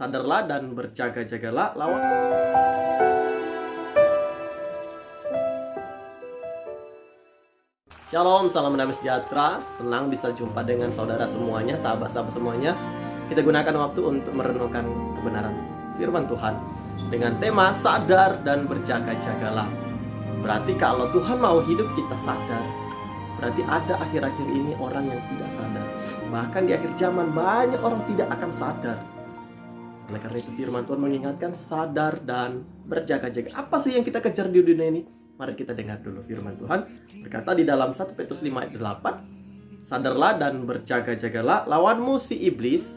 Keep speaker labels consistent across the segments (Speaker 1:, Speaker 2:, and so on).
Speaker 1: Sadarlah dan berjaga-jagalah lawan. Shalom, salam damai sejahtera. Senang bisa jumpa dengan saudara semuanya, sahabat-sahabat semuanya. Kita gunakan waktu untuk merenungkan kebenaran firman Tuhan dengan tema sadar dan berjaga-jagalah. Berarti kalau Tuhan mau hidup kita sadar, berarti ada akhir-akhir ini orang yang tidak sadar. Bahkan di akhir zaman banyak orang tidak akan sadar. Oleh karena itu firman Tuhan mengingatkan sadar dan berjaga-jaga. Apa sih yang kita kejar di dunia ini? Mari kita dengar dulu firman Tuhan. Berkata di dalam 1 Petrus 5 ayat 8, sadarlah dan berjaga-jagalah, lawanmu si iblis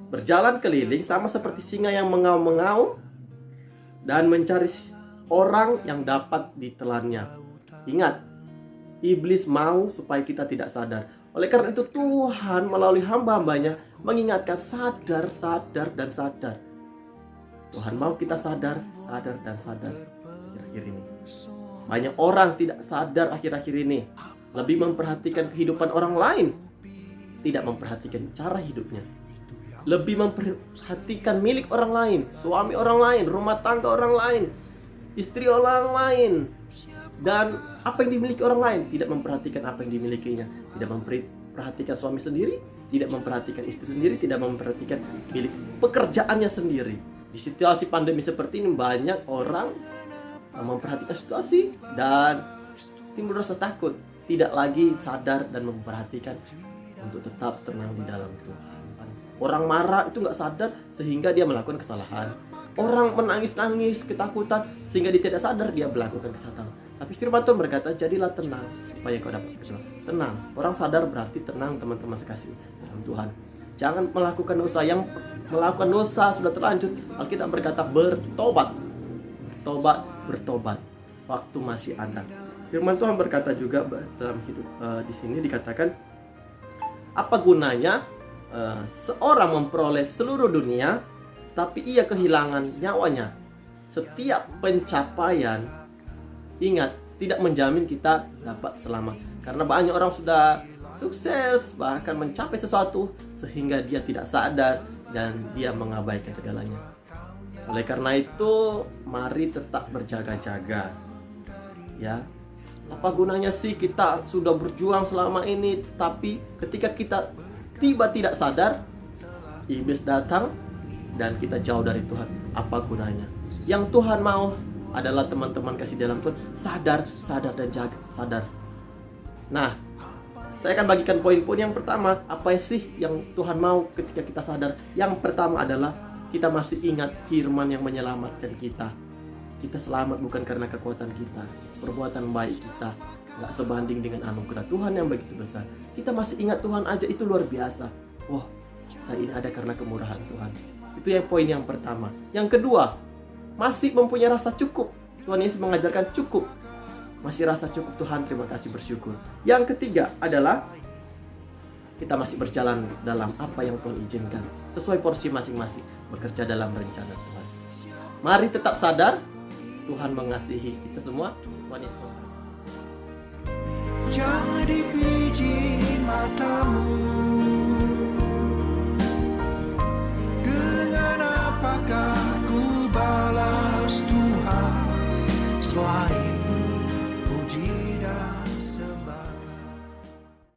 Speaker 1: berjalan keliling sama seperti singa yang mengaum-mengaum dan mencari orang yang dapat ditelannya. Ingat, iblis mau supaya kita tidak sadar. Oleh karena itu Tuhan melalui hamba-hambanya mengingatkan sadar, sadar, dan sadar. Tuhan mau kita sadar, sadar, dan sadar. Akhir-akhir ini banyak orang tidak sadar akhir-akhir ini, lebih memperhatikan kehidupan orang lain, tidak memperhatikan cara hidupnya, lebih memperhatikan milik orang lain, suami orang lain, rumah tangga orang lain, istri orang lain, dan apa yang dimiliki orang lain, tidak memperhatikan apa yang dimilikinya, tidak memperhatikan suami sendiri, tidak memperhatikan istri sendiri, tidak memperhatikan milik pekerjaannya sendiri. Di situasi pandemi seperti ini banyak orang memperhatikan situasi dan timbul rasa takut, tidak lagi sadar dan memperhatikan untuk tetap tenang di dalam Tuhan. Orang marah itu nggak sadar sehingga dia melakukan kesalahan. Orang menangis-nangis ketakutan sehingga dia tidak sadar dia melakukan kesalahan. Tapi firman Tuhan berkata, jadilah tenang supaya kau dapat berdoa. Tenang. Orang sadar berarti tenang, teman-teman sekasih dalam Tuhan. Jangan melakukan dosa. Yang melakukan dosa sudah terlanjur, Alkitab berkata bertobat. Bertobat. Waktu masih ada. Firman Tuhan berkata juga dalam hidup di sini dikatakan, apa gunanya seorang memperoleh seluruh dunia tapi ia kehilangan nyawanya. Setiap pencapaian, ingat, tidak menjamin kita dapat selamat. Karena banyak orang sudah sukses, bahkan mencapai sesuatu sehingga dia tidak sadar dan dia mengabaikan segalanya. Oleh karena itu, mari tetap berjaga-jaga. Ya. Apa gunanya sih kita sudah berjuang selama ini, tapi ketika kita tiba tidak sadar, iblis datang dan kita jauh dari Tuhan. Apa gunanya? Yang Tuhan mau adalah teman-teman kasih dalam Tuhan sadar, sadar, dan jaga, sadar. Nah, saya akan bagikan poin-poin yang pertama. Apa sih yang Tuhan mau ketika kita sadar? Yang pertama adalah kita masih ingat firman yang menyelamatkan kita. Kita selamat bukan karena kekuatan kita, perbuatan baik kita gak sebanding dengan anugerah Tuhan yang begitu besar. Kita masih ingat Tuhan aja itu luar biasa. Wah, saya ini ada karena kemurahan Tuhan. Itu yang poin yang pertama. Yang kedua, masih mempunyai rasa cukup. Tuhan Yesus mengajarkan cukup. Masih rasa cukup Tuhan, terima kasih, bersyukur. Yang ketiga adalah kita masih berjalan dalam apa yang Tuhan izinkan, sesuai porsi masing-masing, bekerja dalam rencana Tuhan. Mari tetap sadar, Tuhan mengasihi kita semua. Tuhan Yesus.
Speaker 2: Jadi biji mata